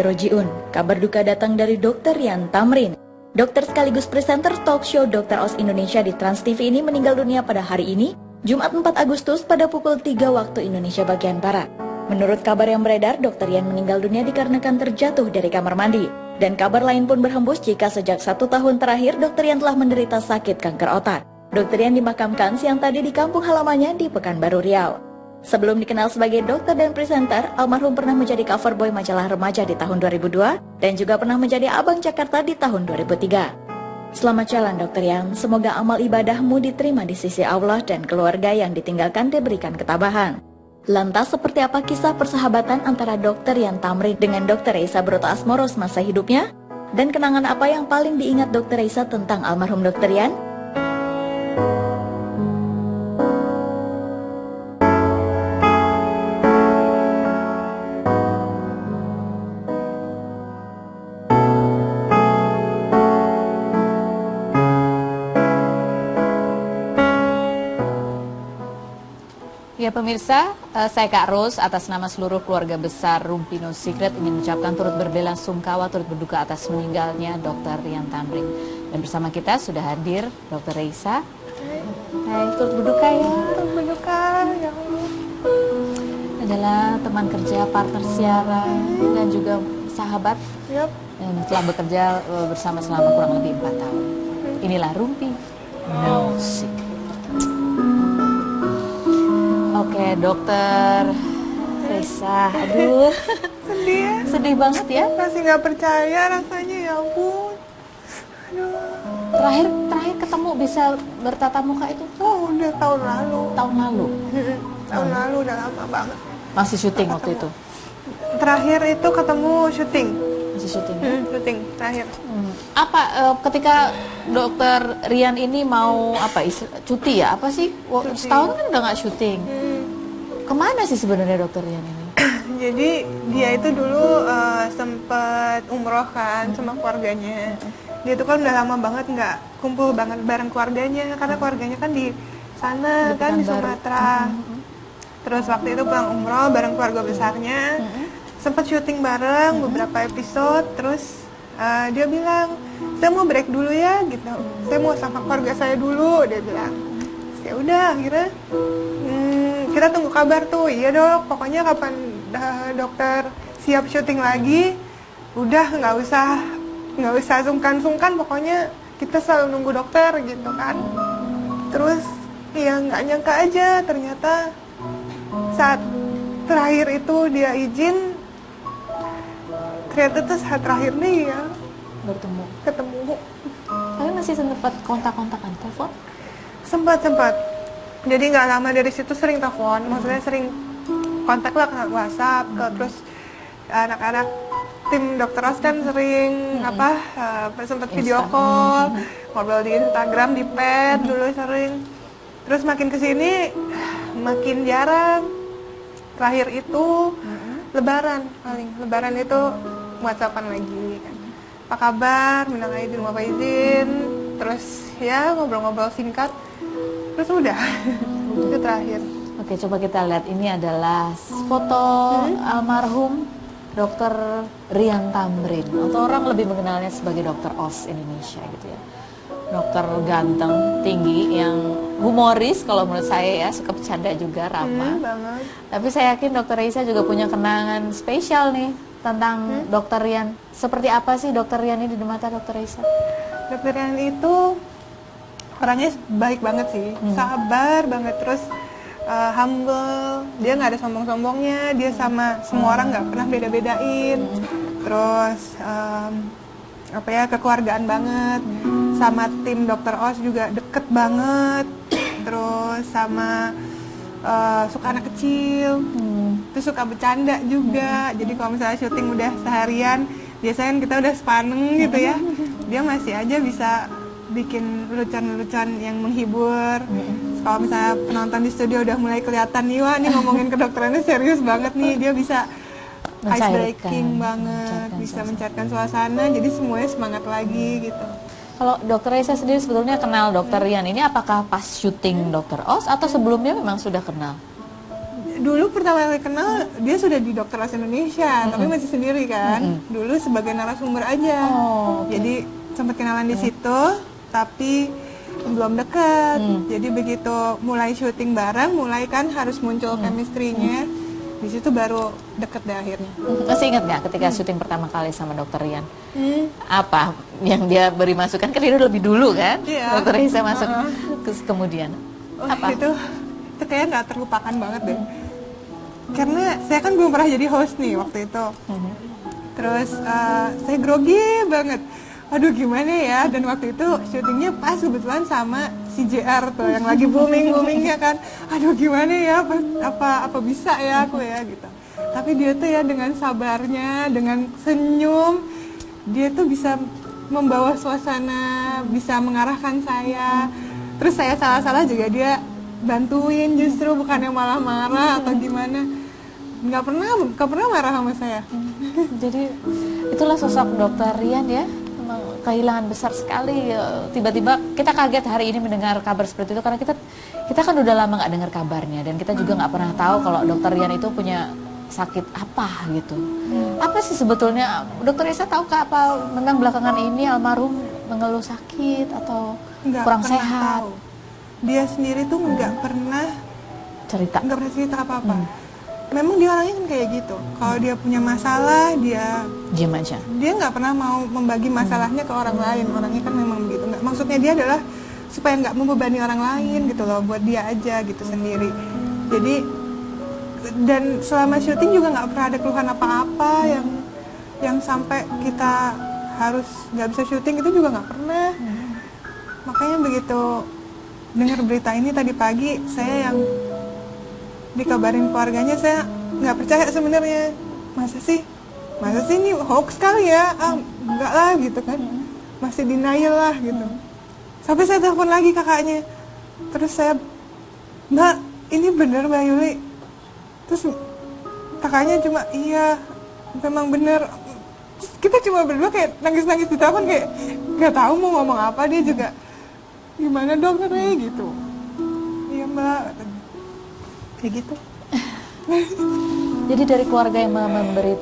Rojiun. Kabar duka datang dari Dr. Rian Tamrin. Dokter sekaligus presenter talk show Dr. Os Indonesia di Trans TV ini meninggal dunia pada hari ini, Jumat 4 Agustus pada pukul 3 waktu Indonesia bagian Barat. Menurut kabar yang beredar, Dr. Rian meninggal dunia dikarenakan terjatuh dari kamar mandi. Dan kabar lain pun berhembus jika sejak 1 tahun terakhir Dr. Rian telah menderita sakit kanker otak. Dr. Rian dimakamkan siang tadi di kampung halamannya di Pekanbaru Riau. Sebelum dikenal sebagai dokter dan presenter, almarhum pernah menjadi cover boy majalah remaja di tahun 2002 dan juga pernah menjadi abang Jakarta di tahun 2003. Selamat jalan Dr. Rian, semoga amal ibadahmu diterima di sisi Allah dan keluarga yang ditinggalkan diberikan ketabahan. Lantas seperti apa kisah persahabatan antara Dr. Rian Tamrin dengan Dr. Reisa Broto Asmoro semasa hidupnya? Dan kenangan apa yang paling diingat Dr. Reisa tentang almarhum Dr. Rian? Ya pemirsa, saya Kak Ros atas nama seluruh keluarga besar Rumpi No Secret ingin mengucapkan turut berbela-sungkawa, turut berduka atas meninggalnya Dr. Rian Tamrin. Dan bersama kita sudah hadir Dr. Reisa. Hai, turut berduka ya. Turut berduka, ya Allah. Adalah teman kerja, partner siaran, dan juga sahabat. Yap. Dan telah bekerja bersama selama kurang lebih 4 tahun. Inilah Rumpi No Secret. Oke, Dokter Reisa, aduh, Sedih ya? sedih banget ya. Masih nggak percaya rasanya, ya ampun. Aduh. Terakhir ketemu bisa bertatap muka itu Oh, udah tahun lalu. tahun lalu. Tahun lalu udah lama banget. Masih syuting waktu itu. Terakhir itu ketemu syuting. Masih syuting. Ya? Syuting terakhir. Apa ketika Dokter Rian ini mau cuti ya? Apa sih? Cuti. Setahun kan udah nggak syuting. Kemana sih sebenarnya Dokter Rian ini? Jadi dia itu dulu sempat umroh kan sama keluarganya. Dia tuh kan udah lama banget nggak kumpul banget bareng keluarganya karena keluarganya kan di sana kan di Sumatera. Terus waktu itu pulang umroh bareng keluarga besarnya, sempat syuting bareng beberapa episode. Terus dia bilang, saya mau break dulu ya gitu. Saya mau sama keluarga saya dulu, dia bilang. Ya udah akhirnya kita tunggu kabar tuh. Iya dok, pokoknya kapan dokter siap syuting lagi, udah nggak usah sungkan-sungkan, pokoknya kita selalu nunggu dokter gitu kan. Terus ya nggak nyangka aja ternyata saat terakhir itu dia izin, ternyata tuh saat terakhir nih ya ketemu. Kalian masih sempat kontak-kontakan telepon? Sempat. Jadi nggak lama dari situ sering telepon, maksudnya sering kontak lah ke WhatsApp, terus anak-anak tim Dokter Os kan sering sempat video call, ngobrol di Instagram, di pet dulu sering. Terus makin kesini makin jarang. Terakhir itu Lebaran itu WhatsAppan lagi kan. Apa kabar? Minal aidin wal faizin. Terus ya ngobrol-ngobrol singkat. Terus udah. Itu terakhir. Oke, coba kita lihat, ini adalah foto almarhum Dr. Rian Tamrin, atau orang lebih mengenalnya sebagai Dr. Os Indonesia gitu ya. Dokter ganteng, tinggi, yang humoris kalau menurut saya ya, suka bercanda juga, ramah. Banget. Tapi saya yakin Dr. Reisa juga punya kenangan spesial nih tentang Dr. Rian. Seperti apa sih Dr. Rian ini di mata Dr. Reisa? Dr. Rian itu orangnya baik banget sih, sabar banget, terus humble. Dia nggak ada sombong-sombongnya, dia sama semua orang nggak pernah beda-bedain. Terus kekeluargaan banget, sama tim Dr. Os juga deket banget. Terus sama suka anak kecil, terus suka bercanda juga. Jadi kalau misalnya syuting udah seharian, biasanya kita udah sepaneng gitu ya, dia masih aja bisa bikin lucuan-lucuan yang menghibur. Kalau misalnya penonton di studio udah mulai kelihatan nih, wah nih ngomongin kedokterannya serius banget nih, dia bisa ice breaking banget, bisa mencairkan suasana, jadi semuanya semangat lagi gitu. Kalau Dr. Reisa sendiri sebetulnya kenal Dr. Rian ini apakah pas syuting Dr. Os atau sebelumnya memang sudah kenal? dulu pertama kali kenal dia sudah di Dokter Os Indonesia, tapi masih sendiri kan. Dulu sebagai narasumber aja. Jadi sempat kenalan di situ, tapi belum dekat. Jadi begitu mulai syuting bareng, mulai kan harus muncul chemistry-nya. Di situ baru deket deh akhirnya. Masih ingat nggak ketika syuting pertama kali sama Dokter Rian? Apa yang dia beri masukan? Kan dia lebih dulu kan? Dokter Risa masuk kemudian. Apa? Itu kayak nggak terlupakan banget deh. Karena saya kan belum pernah jadi host nih waktu itu. Terus saya grogi banget. Aduh gimana ya, dan waktu itu syutingnya pas kebetulan sama si JR tuh yang lagi boomingnya kan. Aduh gimana ya, apa bisa ya aku ya gitu. Tapi dia tuh ya dengan sabarnya, dengan senyum, dia tuh bisa membawa suasana, bisa mengarahkan saya. Terus saya salah-salah juga dia bantuin, justru bukannya malah marah atau gimana. Nggak pernah marah sama saya. Jadi itulah sosok Dokter Rian ya. Kehilangan besar sekali. Tiba-tiba kita kaget hari ini mendengar kabar seperti itu, karena kita kan udah lama nggak dengar kabarnya, dan kita juga nggak pernah tahu kalau Dokter Rian itu punya sakit apa gitu. Apa sih sebetulnya Dokter Risa tahukah apa memang belakangan ini almarhum mengeluh sakit atau kurang sehat? Tahu. Dia sendiri tuh nggak pernah cerita apa-apa. Memang dia orangnya kan kayak gitu. Kalau dia punya masalah, dia diam aja. Dia nggak pernah mau membagi masalahnya ke orang lain. Orangnya kan memang begitu. Maksudnya dia adalah supaya nggak membebani orang lain gitu loh, buat dia aja gitu sendiri. Jadi dan selama syuting juga nggak pernah ada keluhan apa-apa yang sampai kita harus nggak bisa syuting, itu juga nggak pernah. Makanya begitu dengar berita ini tadi pagi, saya yang dikabarin keluarganya, saya nggak percaya sebenarnya. Masa sih ini hoax kali ya? Enggak lah gitu kan, masih denial lah gitu. Sampai saya telepon lagi kakaknya, terus saya, Mbak ini bener Mbak Yuli? Terus kakaknya cuma iya memang bener. Terus kita cuma berdua kayak nangis-nangis di telepon, kayak nggak tahu mau ngomong apa. Dia juga gimana dokternya gitu. Iya Mbak, kayak gitu. Jadi dari keluarga yang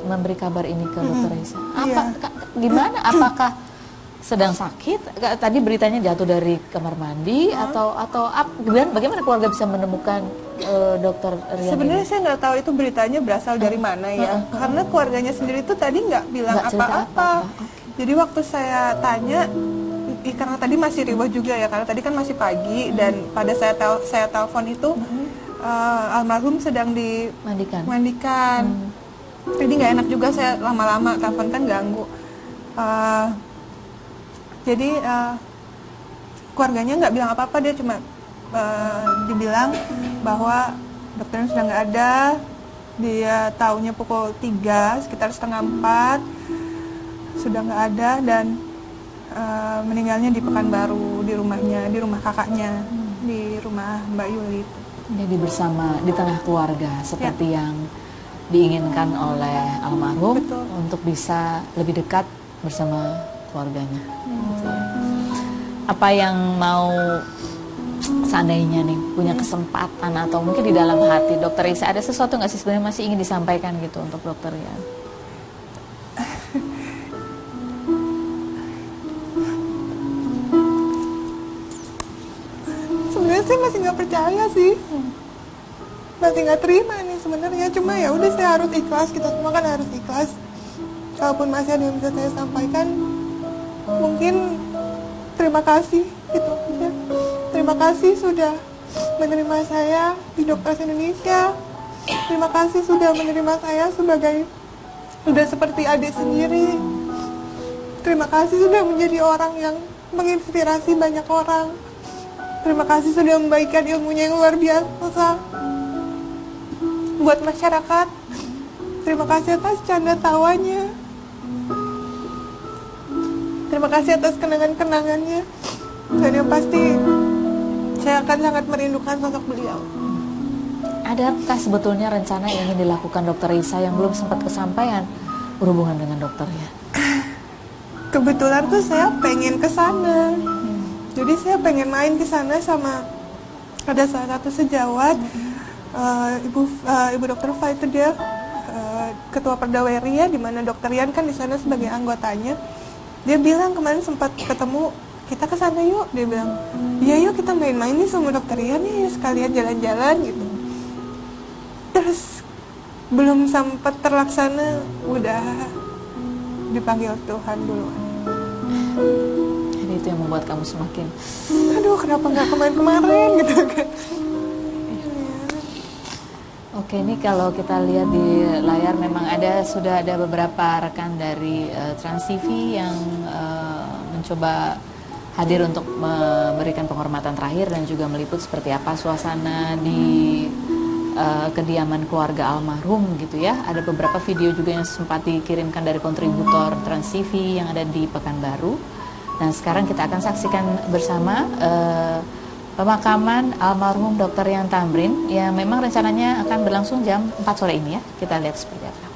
memberi kabar ini ke Dokter Risa, gimana? Apakah sedang sakit? Tadi beritanya jatuh dari kamar mandi atau bagaimana keluarga bisa menemukan Dokter Rian? Sebenarnya saya nggak tahu itu beritanya berasal dari mana ya, karena keluarganya sendiri itu tadi nggak bilang apa-apa. Jadi waktu saya tanya, karena tadi masih riwah juga ya, karena tadi kan masih pagi, dan pada saya telepon itu almarhum sedang dimandikan. Jadi nggak enak juga saya lama-lama telepon, kan ganggu. Jadi keluarganya nggak bilang apa-apa, dia cuma dibilang bahwa dokternya sudah nggak ada. Dia taunya pukul 3, sekitar setengah 4 sudah nggak ada, dan meninggalnya di Pekanbaru, di rumahnya, di rumah kakaknya, di rumah Mbak Yuli. Jadi bersama di tengah keluarga seperti yang diinginkan oleh almarhum. Betul. Untuk bisa lebih dekat bersama keluarganya. Apa yang mau seandainya nih punya kesempatan atau mungkin di dalam hati Dokter Risa, ada sesuatu nggak sih sebenarnya masih ingin disampaikan gitu untuk Dokter Rian? Sebenarnya saya masih nggak percaya sih, masih nggak terima nih sebenarnya. Cuma ya udah, saya harus ikhlas, kita semua kan harus ikhlas. Kalaupun masih ada yang bisa saya sampaikan, mungkin terima kasih gitu ya. Terima kasih sudah menerima saya di Dokter Os Indonesia. Terima kasih sudah menerima saya sudah seperti adik sendiri. Terima kasih sudah menjadi orang yang menginspirasi banyak orang. Terima kasih sudah membagikan ilmunya yang luar biasa buat masyarakat. Terima kasih atas canda tawanya. Terima kasih atas kenangan-kenangannya. Dan yang pasti saya akan sangat merindukan sosok beliau. Adakah sebetulnya rencana yang ingin dilakukan Dokter Risa yang belum sempat kesampaian berhubungan dengan dokter ya? Kebetulan tuh saya pengen ke sana. Jadi saya pengen main ke sana sama ada salah satu sejawat. Ibu Dokter Fa itu dia ketua Perdawai Ria, di mana Dokter Rian kan di sana sebagai anggotanya. Dia bilang kemarin sempat ketemu, kita ke sana yuk. Dia bilang, iya yuk kita main-main nih sama Dokter Rian nih, sekalian jalan-jalan gitu. Terus belum sempat terlaksana, udah dipanggil Tuhan duluan. Jadi itu yang membuat kamu semakin, aduh kenapa nggak kemarin-kemarin gitu kan. Oke, ini kalau kita lihat di layar memang sudah ada beberapa rekan dari Trans TV yang mencoba hadir untuk memberikan penghormatan terakhir dan juga meliput seperti apa suasana di kediaman keluarga almarhum gitu ya. Ada beberapa video juga yang sempat dikirimkan dari kontributor Trans TV yang ada di Pekanbaru. Dan sekarang kita akan saksikan bersama pemakaman almarhum Dr. Rian Tamrin yang memang rencananya akan berlangsung jam 4 sore ini ya. Kita lihat seperti apa.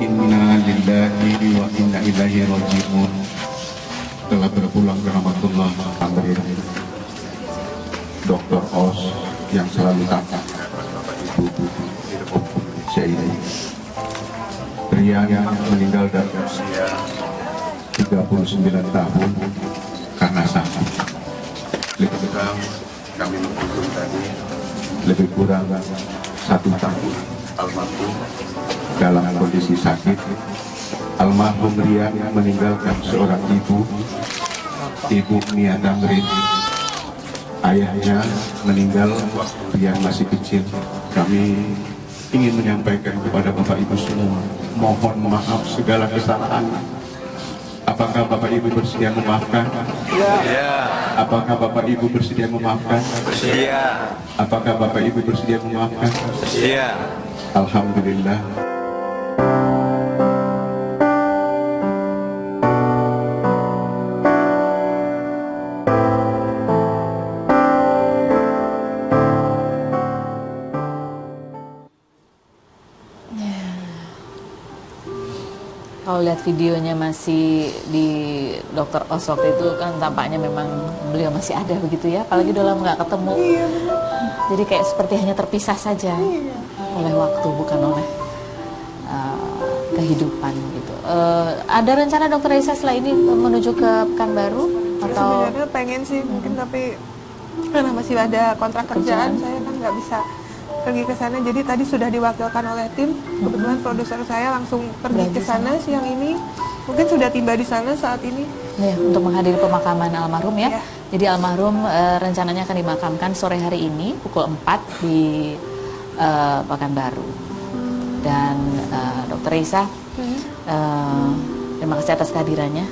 Inna lillahi wa inna ilaihi raji'un. Telah berpulang ke rahmatullah Tamrin, Dr. Os yang selalu taat ibu ini. Rian yang meninggal dari usia 39 tahun karena sakit. Lebih kurang kami menghitung tadi lebih kurang 1 tahun almarhum dalam kondisi sakit. Almarhum Rian meninggalkan seorang ibu Mia Tamrin. Ayahnya meninggal waktu Rian masih kecil. Kami ingin menyampaikan kepada Bapak Ibu semua, mohon maaf segala kesalahan. Apakah Bapak Ibu bersedia memaafkan? Ya. Apakah Bapak Ibu bersedia memaafkan? Bersedia. Apakah Bapak Ibu bersedia memaafkan? Bersedia. Alhamdulillah. Kalau lihat videonya masih di Dr. Os waktu itu kan tampaknya memang beliau masih ada begitu ya, apalagi udah lama nggak ketemu. Iya. Jadi kayak seperti hanya terpisah saja oleh waktu, bukan oleh kehidupan gitu. Ada rencana Dr. Raisa setelah ini menuju ke Pekanbaru atau? Sebenarnya pengen sih mungkin, tapi karena masih ada kontrak kerjaan, saya kan nggak bisa pergi ke sana. Jadi tadi sudah diwakilkan oleh tim. Kebetulan produser saya langsung pergi ke sana siang ini. Mungkin sudah tiba di sana saat ini. Ya, untuk menghadiri pemakaman almarhum ya. Ya. Jadi almarhum rencananya akan dimakamkan sore hari ini pukul 4 di Pekanbaru. Dan Dr. Raisa, terima kasih atas kehadirannya.